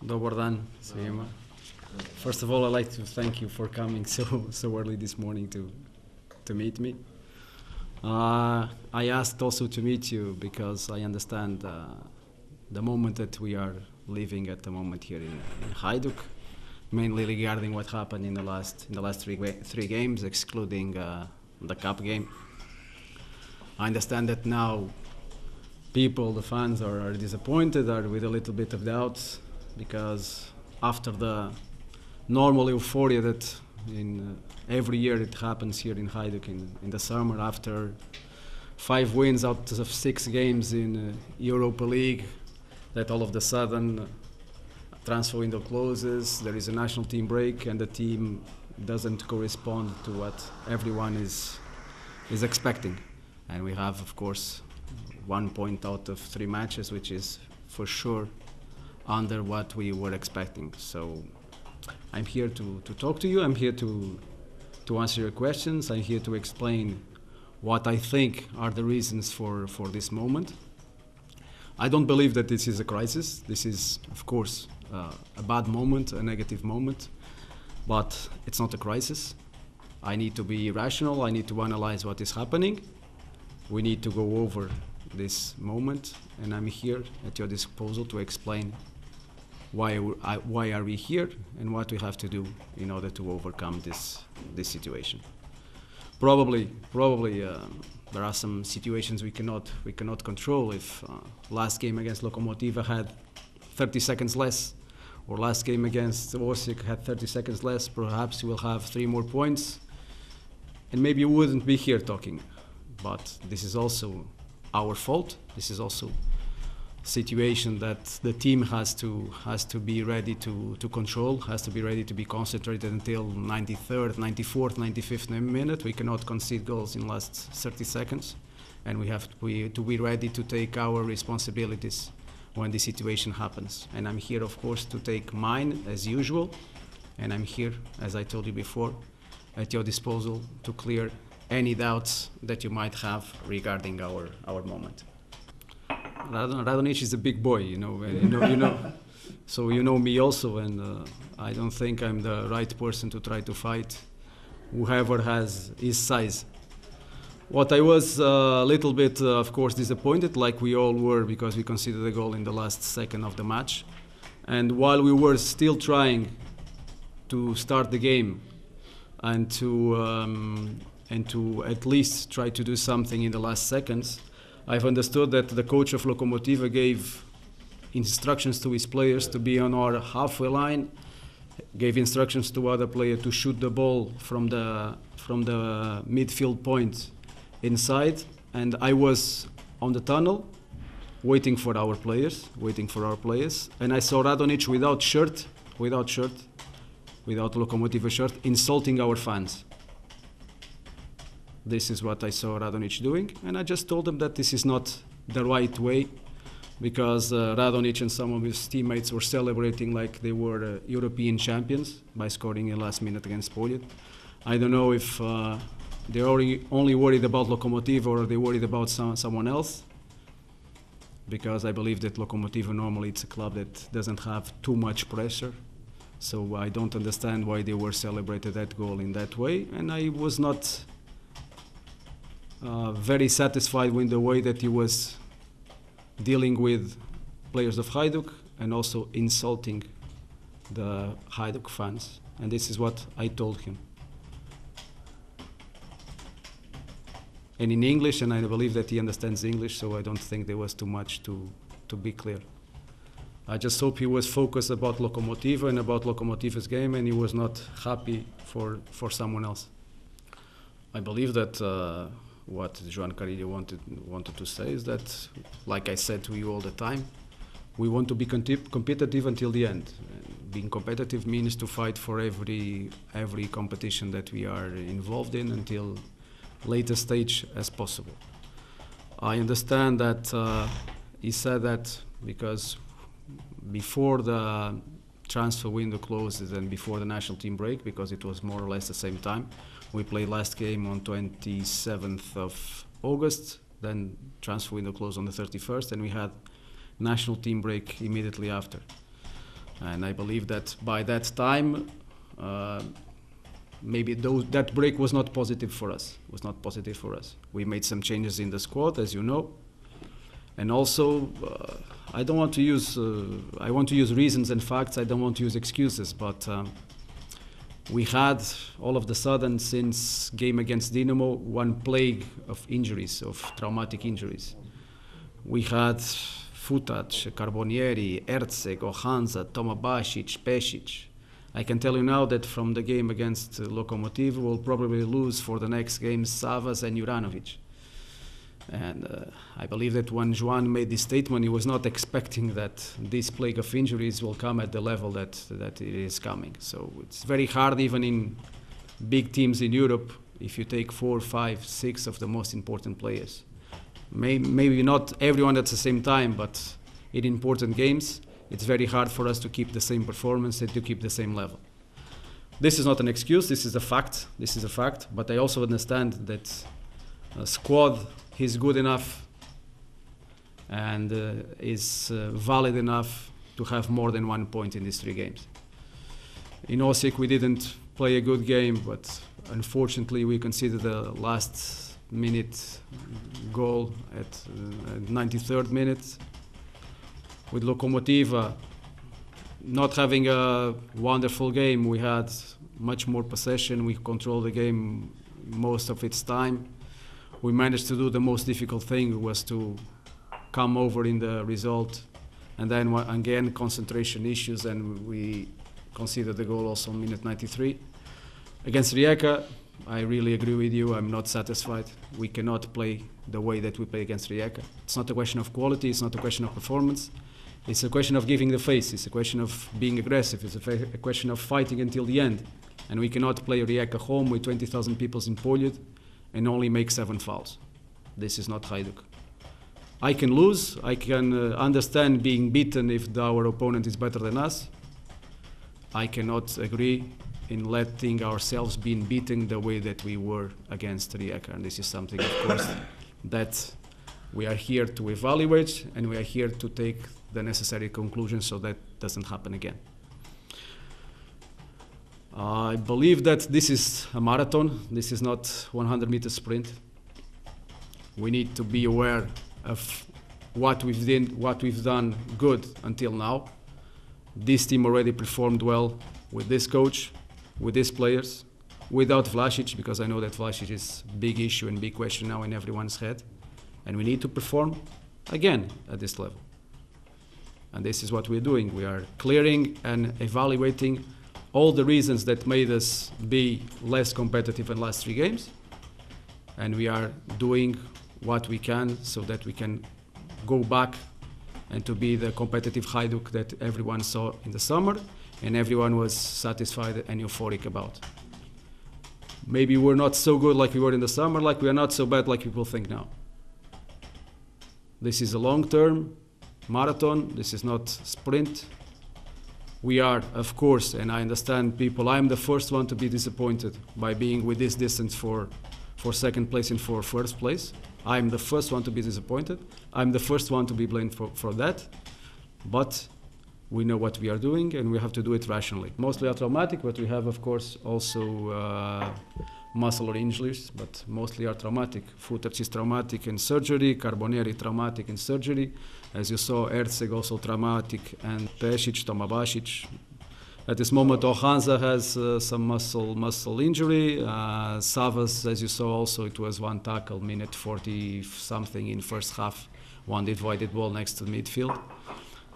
Dobar dan svima. First of all, I'd like to thank you for coming so early this morning to meet me. I asked also to meet you because I understand the moment that we are living at the moment here in Hajduk, mainly regarding what happened in the last three games, excluding the cup game. I understand that now people, the fans, are disappointed, are with a little bit of doubts, because after the normal euphoria that in every year it happens here in Hajduk in the summer, after 5 wins out of 6 games in Europa League, that all of a sudden transfer window closes, there is a national team break, and the team doesn't correspond to what everyone is expecting. And we have, of course, 1 point out of 3 matches, which is for sure under what we were expecting. So I'm here to talk to you. I'm here to answer your questions. I'm here to explain what I think are the reasons for this moment. I don't believe that this is a crisis. This is, of course, a bad moment, a negative moment, but it's not a crisis. I need to be rational. I need to analyze what is happening. We need to go over this moment, and I'm here at your disposal to explain why are we here and what we have to do in order to overcome this situation. Probably there are some situations we cannot control. If last game against Lokomotiva had 30 seconds less, or last game against Osijek had 30 seconds less, perhaps we'll have 3 more points, and maybe we wouldn't be here talking. But this is also our fault. This is also situation that the team has to be ready to control, has to be ready to be concentrated until 93rd, 94th, 95th minute. We cannot concede goals in last 30 seconds, and we have to be ready to take our responsibilities when the situation happens. And I'm here, of course, to take mine as usual, and I'm here, as I told you before, at your disposal to clear any doubts that you might have regarding our moment. Radonic is a big boy, you know. So you know me also, and I don't think I'm the right person to try to fight whoever has his size. What I was a little bit, of course, disappointed, like we all were, because we conceded a goal in the last second of the match, and while we were still trying to start the game and to at least try to do something in the last seconds, I've understood that the coach of Lokomotiva gave instructions to his players to be on our halfway line, gave instructions to other players to shoot the ball from the midfield point inside, and I was on the tunnel waiting for our players, and I saw Radonic without Lokomotiva shirt, insulting our fans. This is what I saw Radonic doing, and I just told him that this is not the right way, because Radonic and some of his teammates were celebrating like they were European champions by scoring in the last minute against Spoljet. I don't know if they're only worried about Lokomotiva or they're worried about someone else, because I believe that Lokomotiva normally it's a club that doesn't have too much pressure. So I don't understand why they were celebrated that goal in that way, and I was not very satisfied with the way that he was dealing with players of Hajduk and also insulting the Hajduk fans. And this is what I told him. And in English, and I believe that he understands English, so I don't think there was too much to be clear. I just hope he was focused about Lokomotiva and about Lokomotiva's game, and he was not happy for someone else. I believe that what João Carrilho wanted to say is that, like I said to you all the time, we want to be competitive until the end. And being competitive means to fight for every competition that we are involved in until latest stage as possible. I understand that he said that because before the transfer window closes and before the national team break, because it was more or less the same time, we played last game on 27th of August, then transfer window closed on the 31st, and we had national team break immediately after. And I believe that by that time, maybe that break was not positive for us. We made some changes in the squad, as you know. And also, I don't want to use, I want to use reasons and facts, I don't want to use excuses, but we had, all of the sudden, since game against Dinamo, one plague of injuries, of traumatic injuries. We had Futac, Carbonieri, Erceg, Ohanza, Tomabasic, Pesic. I can tell you now that from the game against Lokomotiv, we'll probably lose for the next game Savas and Juranovic. And I believe that when Joan made this statement, he was not expecting that this plague of injuries will come at the level that it is coming. So it's very hard, even in big teams in Europe, if you take 4, 5, 6 of the most important players. Maybe not everyone at the same time, but in important games, it's very hard for us to keep the same performance and to keep the same level. This is not an excuse, this is a fact, but I also understand that a squad is good enough and is valid enough to have more than 1 point in these 3 games. In Osijek we didn't play a good game, but unfortunately we conceded the last minute goal at 93rd minute. With Lokomotiva not having a wonderful game, we had much more possession, we controlled the game most of its time. We managed to do the most difficult thing, was to come over in the result, and then again concentration issues, and we conceded the goal also in minute 93. Against Rijeka, I really agree with you, I'm not satisfied. We cannot play the way that we play against Rijeka. It's not a question of quality, it's not a question of performance. It's a question of giving the face, it's a question of being aggressive, it's a question of fighting until the end. And we cannot play Rijeka home with 20,000 people in Poljud and only make 7 fouls. This is not Hajduk. I can lose, I can understand being beaten if our opponent is better than us. I cannot agree in letting ourselves being beaten the way that we were against Rijeka. And this is something, of course, that we are here to evaluate and we are here to take the necessary conclusions so that doesn't happen again. I believe that this is a marathon, this is not 100-meter sprint. We need to be aware of what we've done good until now. This team already performed well with this coach, with these players, without Vlasic, because I know that Vlasic is a big issue and big question now in everyone's head. And we need to perform again at this level. And this is what we're doing. We are clearing and evaluating all the reasons that made us be less competitive in the last 3 games. And we are doing what we can so that we can go back and to be the competitive Hajduk that everyone saw in the summer and everyone was satisfied and euphoric about. Maybe we're not so good like we were in the summer, like we are not so bad like people think now. This is a long-term marathon, this is not sprint. We are, of course, and I understand people, I'm the first one to be disappointed by being with this distance for second place and for first place. I'm the first one to be disappointed. I'm the first one to be blamed for that. But we know what we are doing and we have to do it rationally. Mostly are traumatic, but we have, of course, also muscular injuries, but mostly are traumatic. Futac is traumatic in surgery, Carbonieri traumatic in surgery. As you saw, Erceg also traumatic, and Pesic, Tomabasic. At this moment, Ohanza has some muscle injury. Savas, as you saw also, it was one tackle, minute 40-something in first half, one divided ball next to the midfield.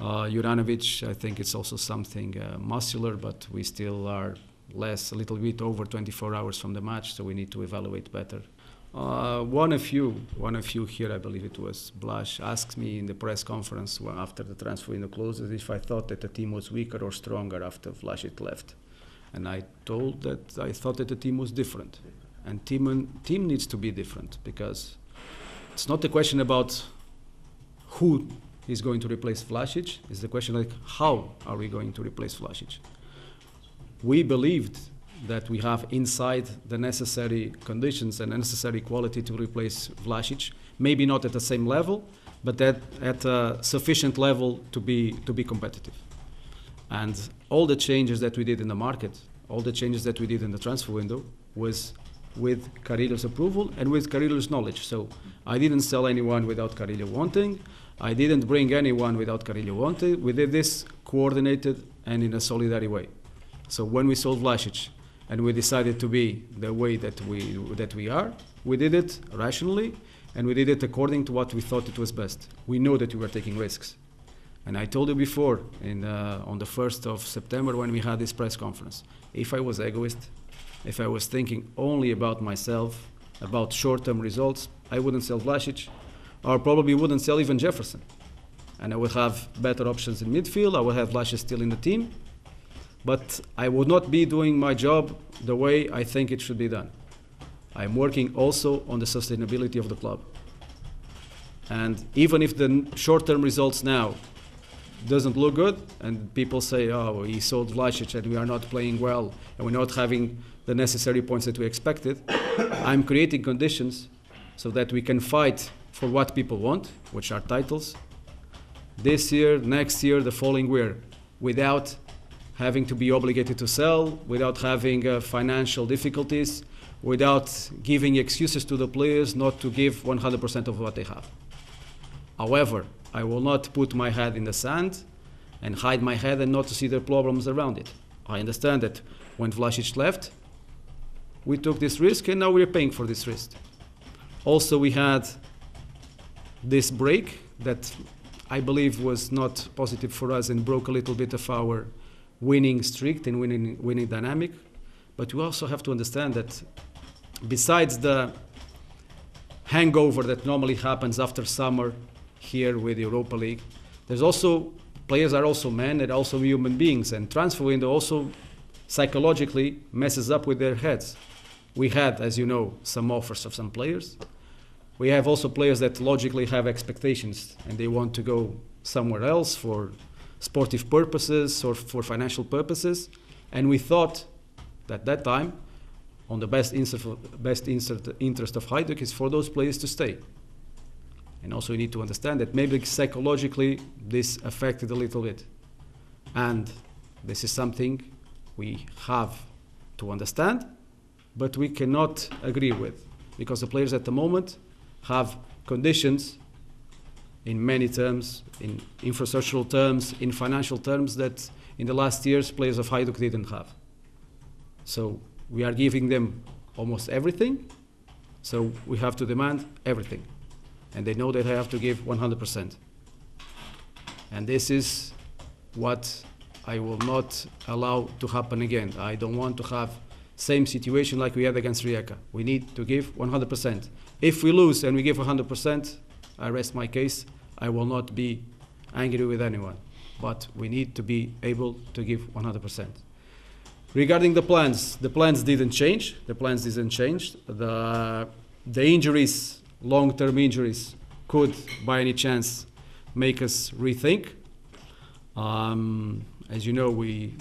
Juranovic, I think it's also something muscular, but we still are a little bit over 24 hours from the match, so we need to evaluate better. One of you here, I believe it was Blaž, asked me in the press conference after the transfer window closes if I thought that the team was weaker or stronger after Vlasic left. And I told that I thought that the team was different. And team needs to be different because it's not a question about who is going to replace Vlasic, it's the question like how are we going to replace Vlasic? We believed that we have inside the necessary conditions and necessary quality to replace Vlasic, maybe not at the same level, but at a sufficient level to be competitive. And all the changes that we did in the market, all the changes that we did in the transfer window was with Carrillo's approval and with Carrillo's knowledge. So I didn't sell anyone without Carrillo wanting. I didn't bring anyone without Carrillo wanting. We did this coordinated and in a solidary way. So when we sold Vlasic and we decided to be the way that we are, we did it rationally and we did it according to what we thought it was best. We know that we were taking risks. And I told you before, on the 1st of September when we had this press conference, if I was egoist, if I was thinking only about myself, about short-term results, I wouldn't sell Vlasic, or probably wouldn't sell even Jefferson. And I would have better options in midfield, I would have Vlasic still in the team, but I would not be doing my job the way I think it should be done. I'm working also on the sustainability of the club. And even if the short-term results now doesn't look good, and people say, oh, he sold Vlasic and we are not playing well, and we're not having the necessary points that we expected, I'm creating conditions so that we can fight for what people want, which are titles, this year, next year, the following year, without having to be obligated to sell, without having financial difficulties, without giving excuses to the players not to give 100% of what they have. However, I will not put my head in the sand and hide my head and not to see the problems around it. I understand that when Vlasic left, we took this risk and now we're paying for this risk. Also, we had this break that I believe was not positive for us and broke a little bit of our winning streak and winning dynamic. But we also have to understand that besides the hangover that normally happens after summer here with the Europa League, there's also, players are also men and also human beings, and transfer window also psychologically messes up with their heads. We had, as you know, some offers of some players. We have also players that logically have expectations and they want to go somewhere else for sportive purposes or for financial purposes. And we thought that at that time, on the best interest of Hajduk is for those players to stay. And also you need to understand that maybe psychologically this affected a little bit. And this is something we have to understand, but we cannot agree with, because the players at the moment have conditions in many terms, in infrastructural terms, in financial terms, that in the last years players of Hajduk didn't have. So we are giving them almost everything, so we have to demand everything. And they know that they have to give 100%. And this is what I will not allow to happen again. I don't want to have same situation like we had against Rijeka. We need to give 100%. If we lose and we give 100%, I rest my case. I will not be angry with anyone. But we need to be able to give 100%. Regarding the plans didn't change. The plans didn't change. The injuries, long-term injuries, could, by any chance, make us rethink. As you know, we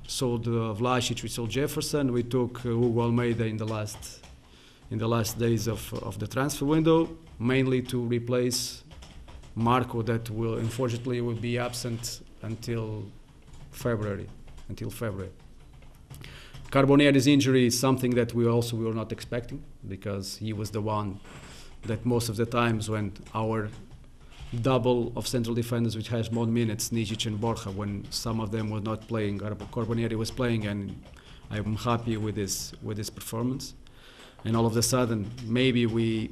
sold Vlasic, we sold Jefferson, we took Hugo Almeida in the last days of the transfer window, mainly to replace Marco, that will unfortunately will be absent until February. Carbonieri's injury is something that we were not expecting, because he was the one that most of the times when our double of central defenders, which has more minutes, Nijic and Borja, when some of them were not playing, Carbonieri was playing, and I'm happy with his performance. And all of a sudden, maybe we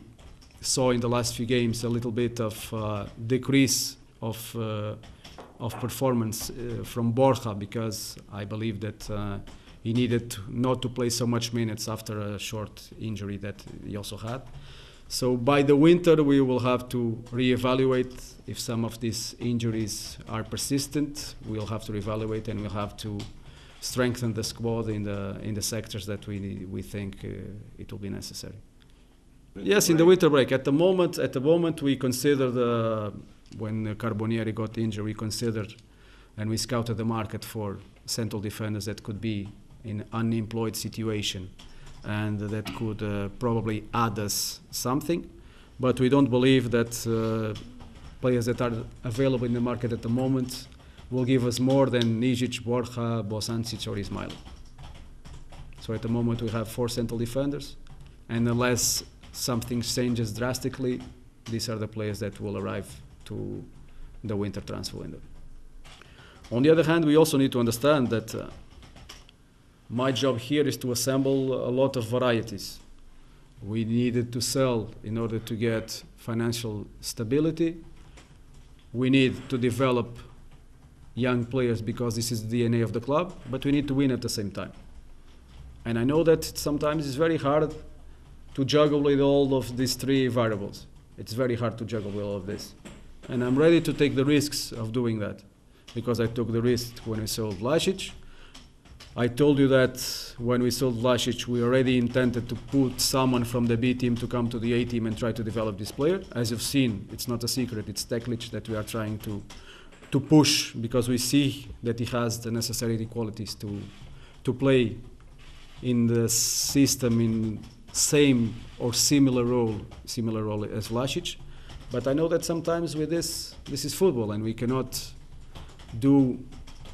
saw in the last few games a little bit of decrease of performance from Borja, because I believe that he needed not to play so much minutes after a short injury that he also had. So by the winter, we will have to reevaluate if some of these injuries are persistent. We'll have to reevaluate, and we'll have to strengthen the squad in the sectors that we think it will be necessary. Yes, in the winter break. At the moment, we considered when Carbonieri got injured, we considered and we scouted the market for central defenders that could be in unemployed situation, and that could probably add us something. But we don't believe that players that are available in the market at the moment will give us more than Nijic, Borja, Bosancic or Ismail. So at the moment we have 4 central defenders, and unless something changes drastically, these are the players that will arrive to the winter transfer window. On the other hand, we also need to understand that my job here is to assemble a lot of varieties. We needed to sell in order to get financial stability. We need to develop young players because this is the DNA of the club, but we need to win at the same time. And I know that sometimes it's very hard to juggle with all of these 3 variables. It's very hard to juggle with all of this. And I'm ready to take the risks of doing that, because I took the risk when we sold Vlasic. I told you that when we sold Vlasic, we already intended to put someone from the B team to come to the A team and try to develop this player. As you've seen, it's not a secret, it's Teklic that we are trying to push, because we see that he has the necessary qualities to play in the system in same or similar role as Vlasic. But I know that sometimes with this is football, and we cannot do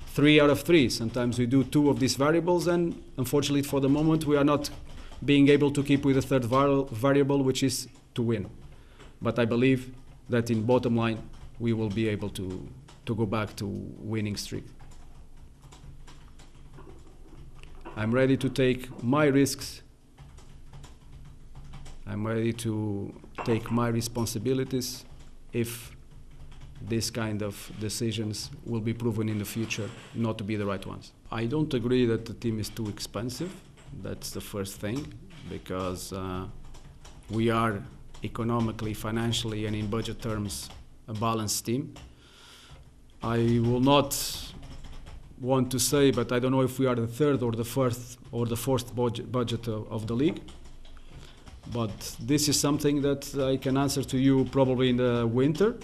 3 out of 3. Sometimes we do 2 of these variables, and unfortunately for the moment we are not being able to keep with the 3rd variable, which is to win. But I believe that in bottom line we will be able to go back to winning streak. I'm ready to take my risks. I'm ready to take my responsibilities if this kind of decisions will be proven in the future not to be the right ones. I don't agree that the team is too expensive. That's the first thing, because we are economically, financially, and in budget terms a balanced team. I will not want to say, but I don't know if we are the 3rd or the 1st or the 4th budget of the league. But this is something that I can answer to you probably in the winter,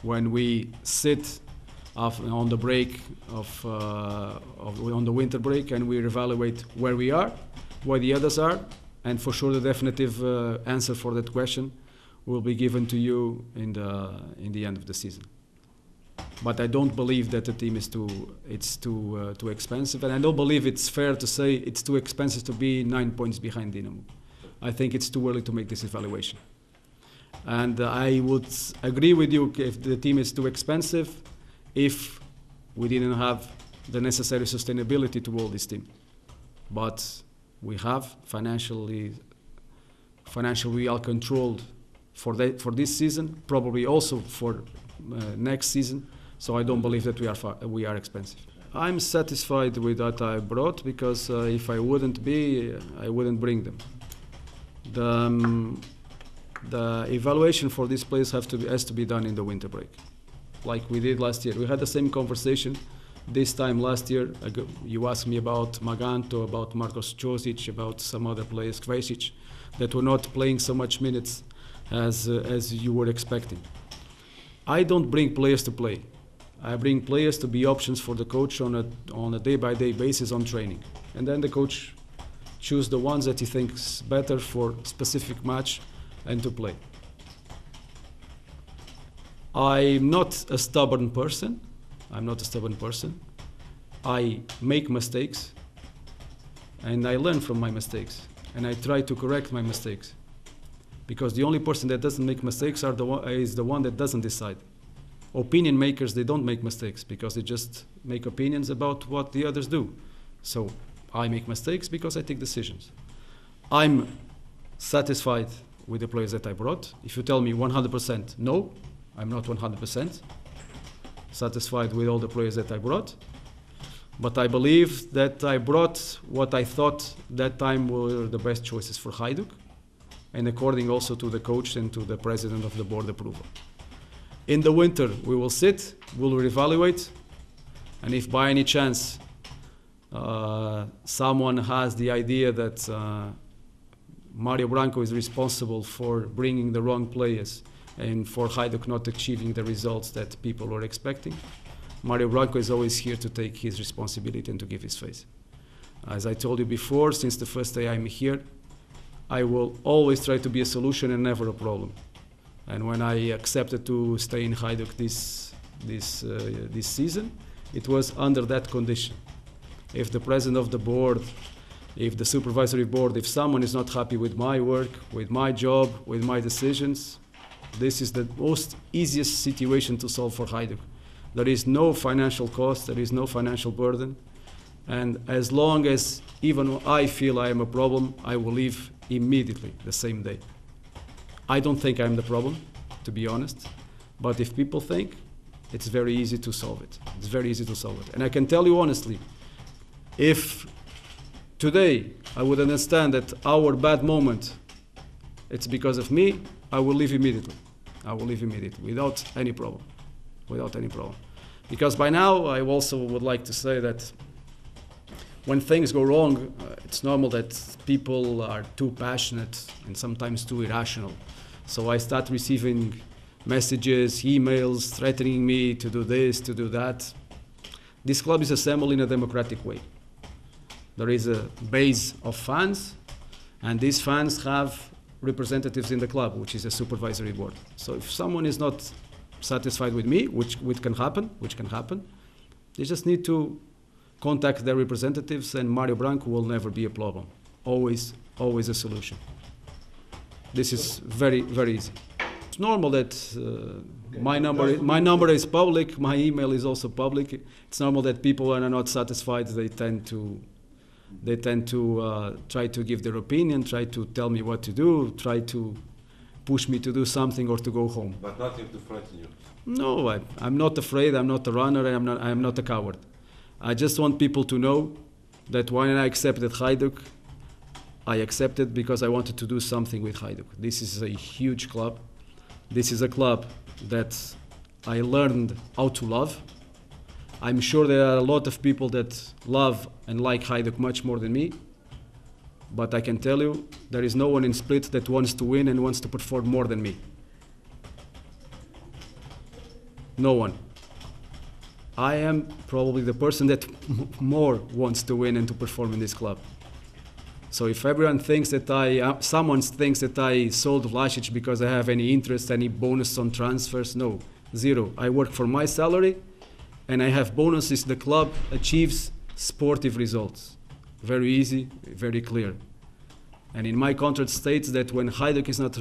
when we sit on the break on the winter break, and we evaluate where we are, where the others are, and for sure the definitive answer for that question will be given to you in the end of the season. But I don't believe that the team is too expensive, and I don't believe it's fair to say it's too expensive to be 9 points behind Dinamo. I think it's too early to make this evaluation. And I would agree with you if the team is too expensive, if we didn't have the necessary sustainability to hold this team. But we have financially we are controlled for this season, probably also for next season. So I don't believe that we are expensive. I'm satisfied with what I brought, because if I wouldn't be, I wouldn't bring them. The evaluation for these players has to be done in the winter break, like we did last year. We had the same conversation this time last year. You asked me about Maganto, about Marcos Josic, about some other players, Kvesic, that were not playing so much minutes as you were expecting. I don't bring players to play. I bring players to be options for the coach on a day-by-day basis on training, and then the coach choose the ones that he thinks better for specific match and to play. I'm not a stubborn person. I make mistakes, and I learn from my mistakes, and I try to correct my mistakes, because the only person that doesn't make mistakes is the one that doesn't decide. Opinion makers, they don't make mistakes because they just make opinions about what the others do. So I make mistakes because I take decisions. I'm satisfied with the players that I brought. If you tell me 100%, no, I'm not 100% satisfied with all the players that I brought. But I believe that I brought what I thought that time were the best choices for Hajduk, and according also to the coach and to the president of the board approval. In the winter, we will sit, we'll reevaluate, and if by any chance someone has the idea that Mario Brancom is responsible for bringing the wrong players and for Hajduk not achieving the results that people were expecting, Mario Brancom is always here to take his responsibility and to give his face. As I told you before, since the first day I'm here, I will always try to be a solution and never a problem. And when I accepted to stay in Hajduk this season, it was under that condition. If the president of the board, if the supervisory board, if someone is not happy with my work, with my job, with my decisions, this is the most easiest situation to solve for Hajduk. There is no financial cost, there is no financial burden, and as long as even I feel I am a problem, I will leave immediately, the same day. I don't think I'm the problem, to be honest, but if people think, it's very easy to solve it. It's very easy to solve it. And I can tell you honestly, if today I would understand that our bad moment, it's because of me, I will leave immediately. I will leave immediately, without any problem. Without any problem. Because by now, I also would like to say that when things go wrong, it's normal that people are too passionate and sometimes too irrational. So I start receiving messages, emails, threatening me to do this, to do that. This club is assembled in a democratic way. There is a base of fans, and these fans have representatives in the club, which is a supervisory board. So if someone is not satisfied with me, which can happen, they just need to contact their representatives, and Marijom Brancom will never be a problem. Always a solution. This is very, very easy. It's normal that my number is public, my email is also public. It's normal that people, when are not satisfied, they tend to try to give their opinion, try to tell me what to do, try to push me to do something or to go home. But nothing to threaten you. No, I'm not afraid. I'm not a runner. I'm not a coward. I just want people to know that when I accepted Hajduk, I accepted because I wanted to do something with Hajduk. This is a huge club. This is a club that I learned how to love. I'm sure there are a lot of people that love and like Hajduk much more than me. But I can tell you, there is no one in Split that wants to win and wants to perform more than me. No one. I am probably the person that more wants to win and to perform in this club. So if everyone thinks that someone thinks that I sold Vlasic because I have any interest, any bonus on transfers, no, zero. I work for my salary, and I have bonuses. The club achieves sportive results. Very easy, very clear. And in my contract states that when Hajduk is not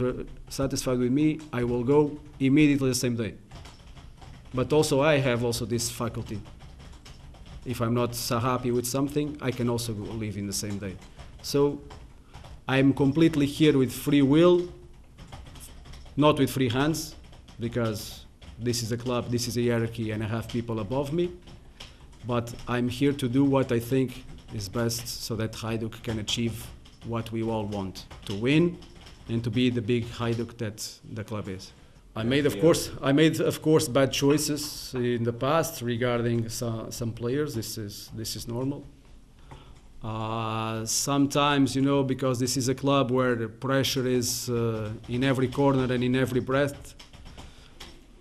satisfied with me, I will go immediately the same day. But also I have this faculty. If I'm not so happy with something, I can also leave in the same day. So I'm completely here with free will, not with free hands, because this is a club, this is a hierarchy, and I have people above me. But I'm here to do what I think is best so that Hajduk can achieve what we all want, to win and to be the big Hajduk that the club is. I made, of course, bad choices in the past regarding some players. This is normal. Sometimes, because this is a club where the pressure is in every corner and in every breath,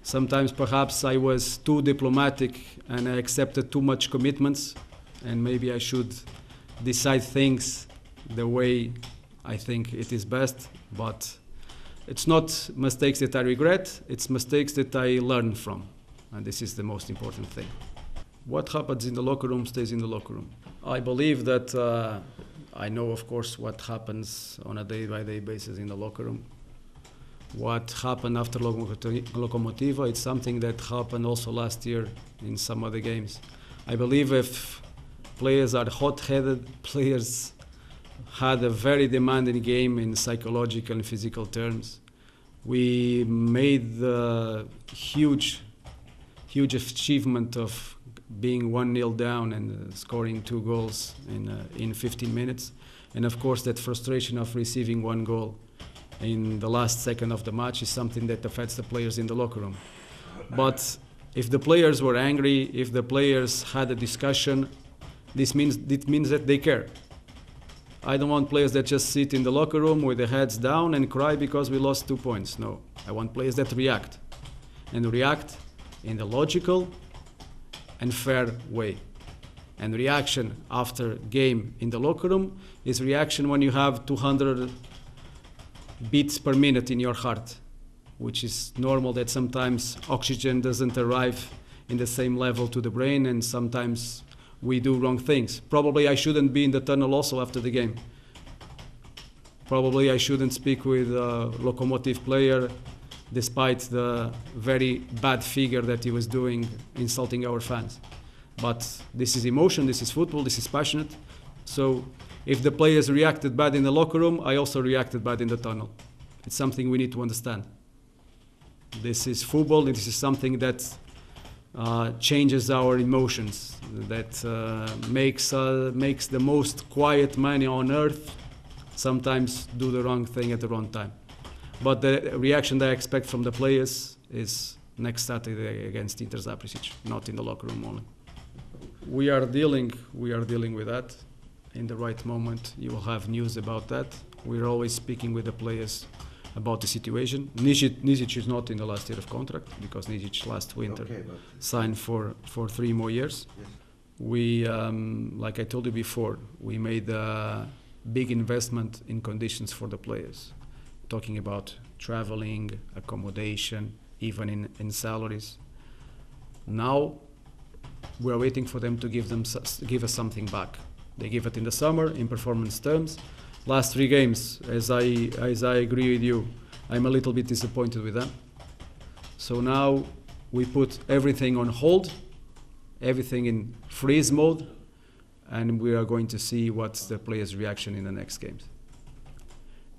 sometimes perhaps I was too diplomatic and I accepted too much commitments, and maybe I should decide things the way I think it is best. But it's not mistakes that I regret, it's mistakes that I learn from. And this is the most important thing. What happens in the locker room stays in the locker room. I believe that I know, of course, what happens on a day-by-day basis in the locker room. What happened after Lokomotiva, it's something that happened also last year in some other games. I believe if players are hot-headed, players had a very demanding game in psychological and physical terms. We made the huge achievement of being 1-0 down and scoring 2 goals in 15 minutes. And of course that frustration of receiving 1 goal in the last second of the match is something that affects the players in the locker room. But if the players were angry, if the players had a discussion, it means that they care. I don't want players that just sit in the locker room with their heads down and cry because we lost 2 points. No, I want players that react, and react in the logical and fair way. And reaction after game in the locker room is reaction when you have 200 beats per minute in your heart, which is normal that sometimes oxygen doesn't arrive in the same level to the brain, and sometimes we do wrong things. Probably I shouldn't be in the tunnel also after the game. Probably I shouldn't speak with a Lokomotiv player despite the very bad figure that he was doing, insulting our fans. But this is emotion, this is football, this is passionate. So if the players reacted bad in the locker room, I also reacted bad in the tunnel. It's something we need to understand. This is football, this is something that changes our emotions, that makes the most quiet man on earth sometimes do the wrong thing at the wrong time. But the reaction that I expect from the players is next Saturday against Inter Zaprisic, not in the locker room only. We are dealing with that. In the right moment, you will have news about that. We're always speaking with the players about the situation. Nizic is not in the last year of contract because Nizic last winter signed for 3 more years. Yes. We, like I told you before, we made a big investment in conditions for the players, talking about traveling, accommodation, even in salaries. Now we're waiting for them to give us something back. They give it in the summer in performance terms. Last 3 games, as I agree with you, I'm a little bit disappointed with them. So now we put everything on hold, everything in freeze mode, and we are going to see what's the players' reaction in the next games.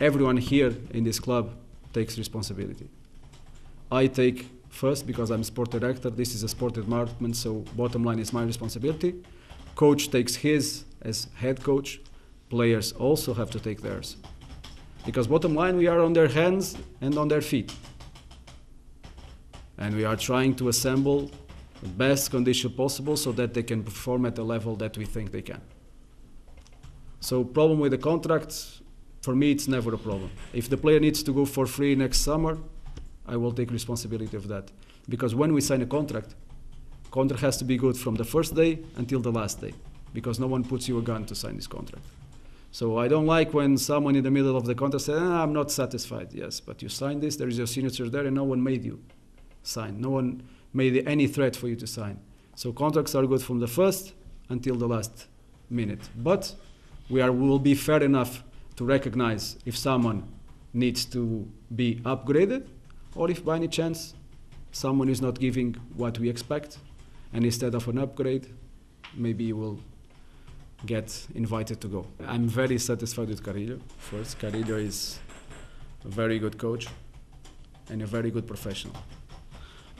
Everyone here in this club takes responsibility. I take first because I'm sport director. This is a sport department, so bottom line is my responsibility. Coach takes his as head coach. Players also have to take theirs. Because bottom line, we are on their hands and on their feet. And we are trying to assemble the best condition possible so that they can perform at the level that we think they can. So problem with the contract, for me, it's never a problem. If the player needs to go for free next summer, I will take responsibility of that. Because when we sign a contract has to be good from the first day until the last day. Because no one puts you a gun to sign this contract. So I don't like when someone in the middle of the contract says, I'm not satisfied. Yes, but you signed this, there is your signature there, and no one made you sign. No one made any threat for you to sign. So contracts are good from the first until the last minute. But we will be fair enough to recognize if someone needs to be upgraded, or if by any chance someone is not giving what we expect, and instead of an upgrade, maybe you will get invited to go. I'm very satisfied with Carrillo. First, Carrillo is a very good coach and a very good professional.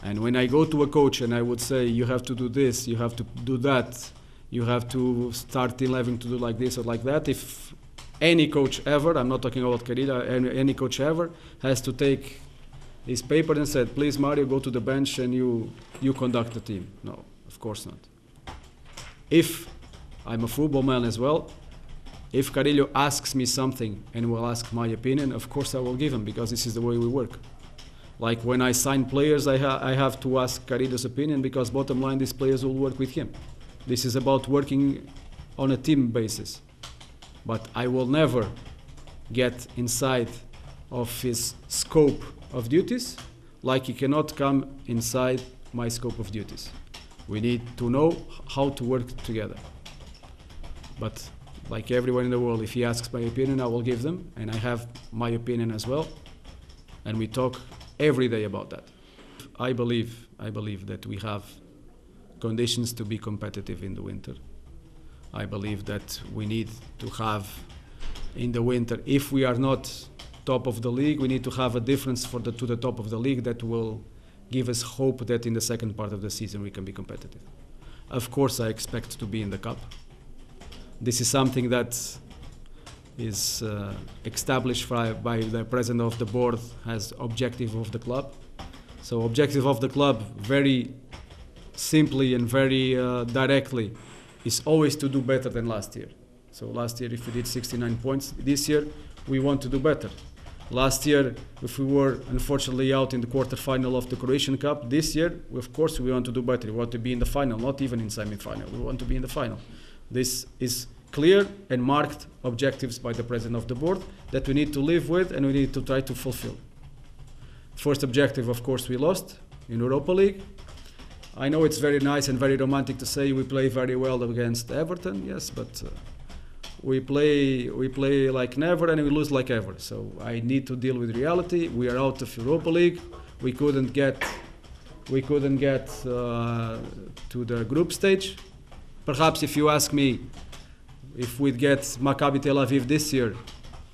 And when I go to a coach and I would say, you have to do this, you have to do that, you have to start 11 to do like this or like that, if any coach ever, I'm not talking about Carrillo, any coach ever has to take his paper and said, please Mario, go to the bench and you conduct the team. No, of course not. If I'm a football man as well, if Carrillo asks me something and will ask my opinion, of course I will give him, because this is the way we work. Like when I sign players, I have to ask Carrillo's opinion, because bottom line, these players will work with him. This is about working on a team basis. But I will never get inside of his scope of duties, like he cannot come inside my scope of duties. We need to know how to work together. But like everyone in the world, if he asks my opinion, I will give them, and I have my opinion as well. And we talk every day about that. I believe that we have conditions to be competitive in the winter. I believe that we need to have in the winter, if we are not top of the league, we need to have a difference to the top of the league that will give us hope that in the second part of the season we can be competitive. Of course, I expect to be in the cup. This is something that is established by the president of the board as objective of the club. So objective of the club, very simply and very directly, is always to do better than last year. So last year, if we did 69 points, this year we want to do better. Last year, if we were unfortunately out in the quarterfinal of the Croatian Cup, this year, of course, we want to do better. We want to be in the final, not even in semi-final. We want to be in the final. This is clear and marked objectives by the president of the board that we need to live with and we need to try to fulfill. First objective, of course, we lost in Europa League. I know it's very nice and very romantic to say we play very well against Everton, yes, but we play like never and we lose like ever. So I need to deal with reality. We are out of Europa League. We couldn't get to the group stage. Perhaps if you ask me if we'd get Maccabi Tel Aviv this year,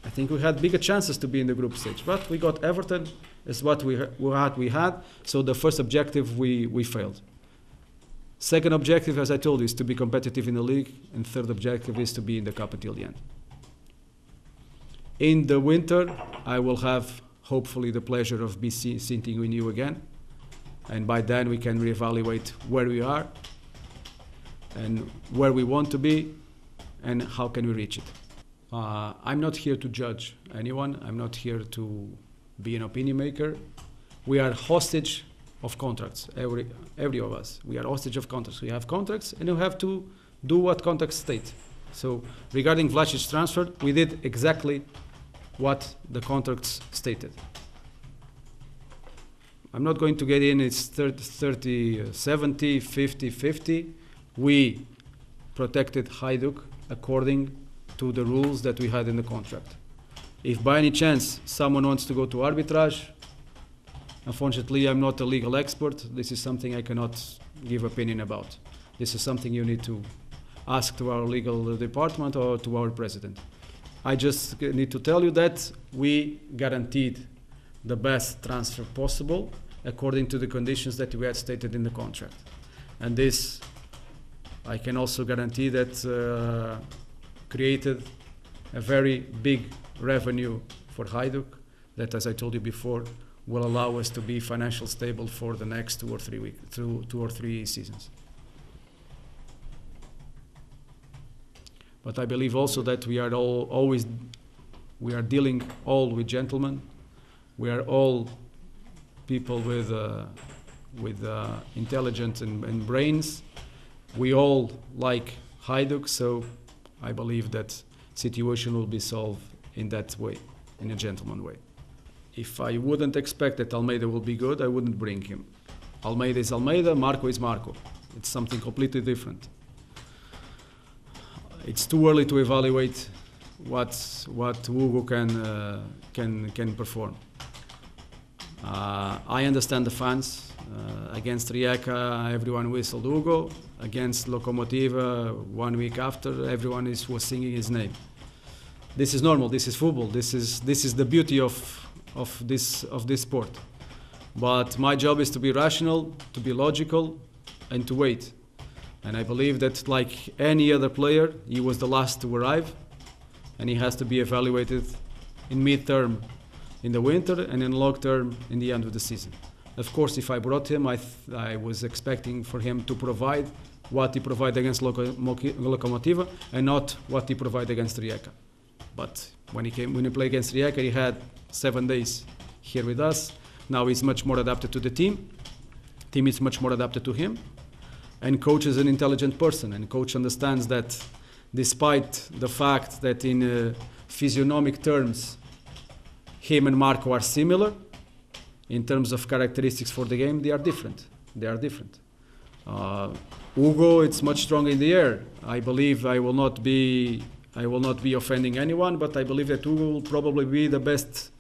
I think we had bigger chances to be in the group stage. But we got Everton, is what we had. So the first objective we failed. Second objective, as I told you, is to be competitive in the league, and third objective is to be in the cup until the end. In the winter, I will have hopefully the pleasure of sitting with you again, and by then we can reevaluate where we are and where we want to be and how can we reach it. I'm not here to judge anyone. I'm not here to be an opinion maker. We are hostage of contracts, every of us. We are hostage of contracts. We have contracts and you have to do what contracts state. So regarding Vlasic transfer, we did exactly what the contracts stated. I'm not going to get in, it's 30, 70, 50, 50. We protected Hajduk according to the rules that we had in the contract. If by any chance someone wants to go to arbitrage, unfortunately I'm not a legal expert. This is something I cannot give opinion about. This is something you need to ask to our legal department or to our president. I just need to tell you that we guaranteed the best transfer possible according to the conditions that we had stated in the contract. And this, I can also guarantee that created a very big revenue for Hajduk that, as I told you before, will allow us to be financially stable for the next 2 or 3 seasons. But I believe also that we are dealing all with gentlemen. We are all people with intelligence and brains. We all like Hajduk, so I believe that situation will be solved in that way, in a gentleman way. If I wouldn't expect that Almeida will be good, I wouldn't bring him. Almeida is Almeida, Marco is Marco. It's something completely different. It's too early to evaluate what Hugo can perform. I understand the fans. Against Rijeka, everyone whistled Hugo. Against Lokomotiva, 1 week after, everyone was singing his name. This is normal. This is football. This is the beauty of this sport. But my job is to be rational, to be logical, and to wait. And I believe that, like any other player, he was the last to arrive, and he has to be evaluated in mid-term in the winter and in long-term in the end of the season. Of course, if I brought him, I was expecting for him to provide what he provided against Lokomotiva and not what he provided against Rijeka. But when he played against Rijeka, he had 7 days here with us. Now he's much more adapted to the team. Team is much more adapted to him. And coach is an intelligent person, and coach understands that despite the fact that in physiognomic terms him and Marco are similar, in terms of characteristics for the game, they are different. Hugo, it's much stronger in the air. I believe I will not be offending anyone, but I believe that Hugo will probably be the best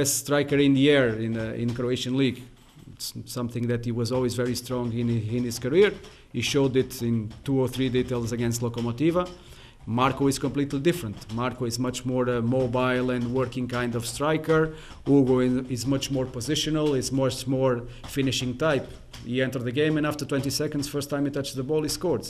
striker in the air in Croatian league. It's something that he was always very strong in his career. He showed it in 2 or 3 details against Lokomotiva. Marco is completely different. Marco is much more a mobile and working kind of striker. Hugo is much more positional, is much more finishing type. He entered the game and after 20 seconds, first time he touched the ball, he scored.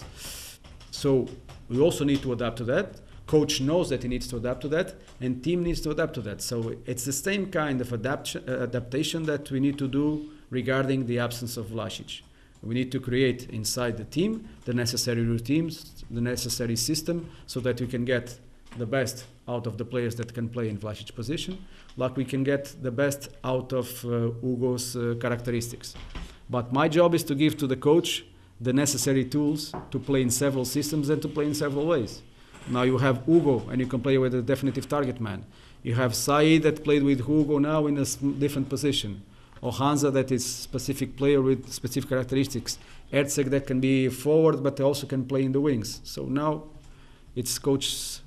So we also need to adapt to that. Coach knows that he needs to adapt to that, and team needs to adapt to that. So it's the same kind of adaptation that we need to do regarding the absence of Vlasic. We need to create inside the team the necessary routines, the necessary system, so that we can get the best out of the players that can play in Vlasic's position, like we can get the best out of Hugo's characteristics. But my job is to give to the coach the necessary tools to play in several systems and to play in several ways. Now you have Hugo, and you can play with a definitive target man. You have Said that played with Hugo now in a different position. Ohanza that is specific player with specific characteristics. Erceg that can be forward but also can play in the wings. So now it's coach's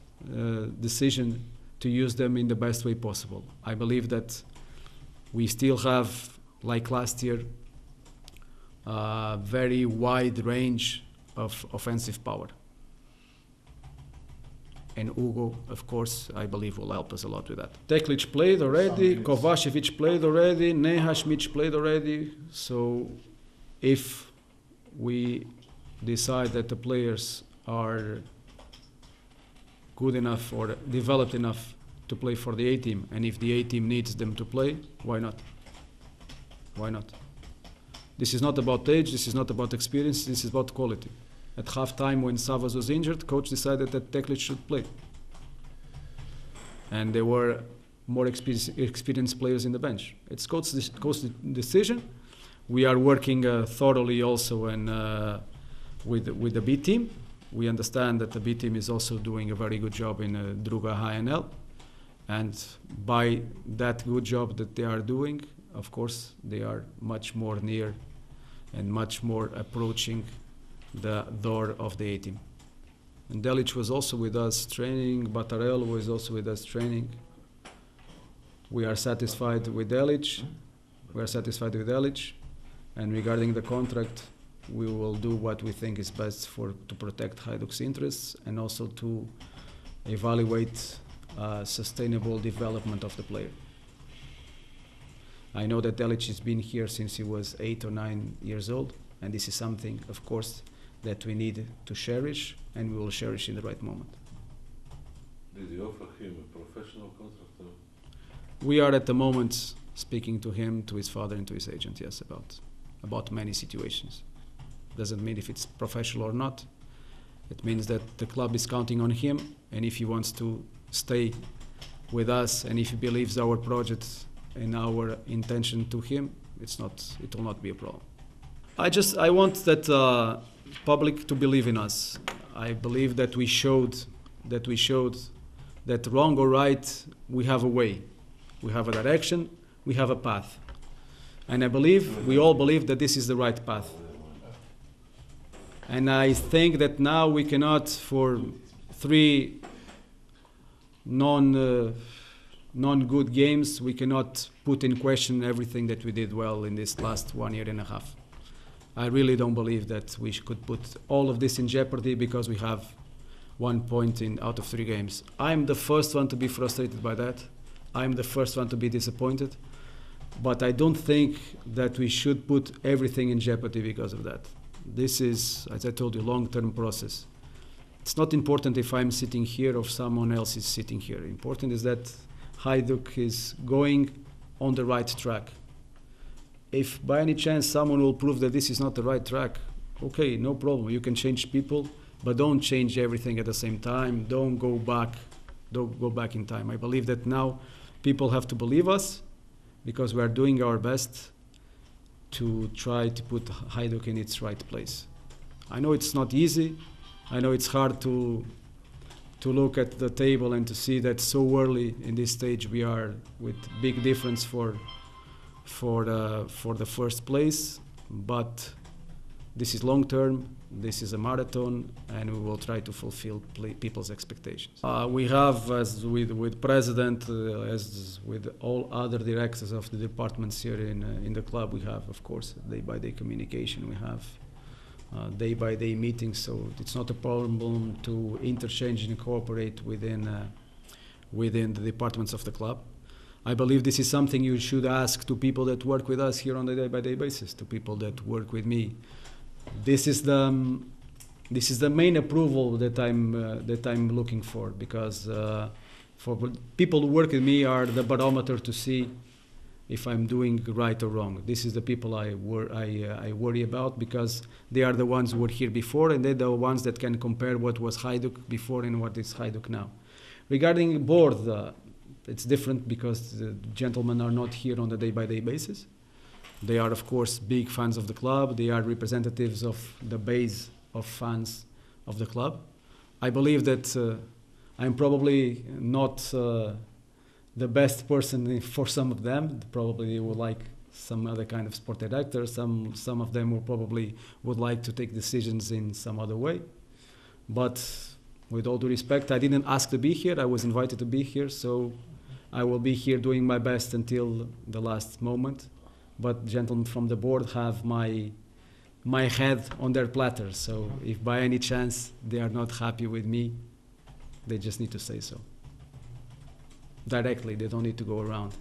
decision to use them in the best way possible. I believe that we still have, like last year, a very wide range of offensive power. And Ugo, of course, I believe will help us a lot with that. Teklic played already, Kovacevic played already, Nehašmić played already. So if we decide that the players are good enough or developed enough to play for the A-team, and if the A-team needs them to play, why not? Why not? This is not about age, this is not about experience, this is about quality. At half-time, when Savas was injured, coach decided that Teklic should play. And there were more experienced players in the bench. It's coach's decision. We are working thoroughly also with the B team. We understand that the B team is also doing a very good job in Druga HNL. And by that good job that they are doing, of course, they are much more near and much more approaching the door of the A-team. And Delic was also with us training, Batarel was also with us training. We are satisfied with Delic. And regarding the contract, we will do what we think is best to protect Hajduk's interests and also to evaluate sustainable development of the player. I know that Delic has been here since he was 8 or 9 years old, and this is something, of course, that we need to cherish, and we will cherish in the right moment. Did you offer him a professional contract? We are at the moment speaking to him, to his father, and to his agent, yes, about many situations. Doesn't mean if it's professional or not. It means that the club is counting on him, and if he wants to stay with us, and if he believes our project and our intention to him, it will not be a problem. I want that public to believe in us. I believe that we showed that wrong or right, we have a way, we have a direction, we have a path. And we all believe that this is the right path. And I think that now we cannot, for 3 non-good games, we cannot put in question everything that we did well in this last 1 year and a half. I really don't believe that we could put all of this in jeopardy because we have 1 point out of 3 games. I'm the first one to be frustrated by that. I'm the first one to be disappointed. But I don't think that we should put everything in jeopardy because of that. This is, as I told you, a long-term process. It's not important if I'm sitting here or someone else is sitting here. Important is that Hajduk is going on the right track. If by any chance someone will prove that this is not the right track, okay, no problem. You can change people, but don't change everything at the same time. Don't go back in time. I believe that now people have to believe us because we are doing our best to try to put Hajduk in its right place. I know it's not easy. I know it's hard to look at the table and to see that so early in this stage we are with big difference for the first place, but this is long term, this is a marathon, and we will try to fulfill people's expectations. We have, as with President, as with all other directors of the departments here in the club, we have, of course, day-by-day communication, we have day-by-day meetings, so it's not a problem to interchange and cooperate within the departments of the club. I believe this is something you should ask to people that work with us here on a day-by-day basis, to people that work with me. This is the main approval that I'm looking for, because for people who work with me are the barometer to see if I'm doing right or wrong. This is the people I worry about, because they are the ones who were here before, and they're the ones that can compare what was Hajduk before and what is Hajduk now. Regarding board, it's different because the gentlemen are not here on a day-by-day basis. They are, of course, big fans of the club. They are representatives of the base of fans of the club. I believe that I'm probably not the best person for some of them. Probably they would like some other kind of sport director. Some of them will probably would like to take decisions in some other way. But with all due respect, I didn't ask to be here. I was invited to be here, so I will be here doing my best until the last moment. But gentlemen from the board have my head on their platter. So if by any chance they are not happy with me, they just need to say so. Directly, they don't need to go around.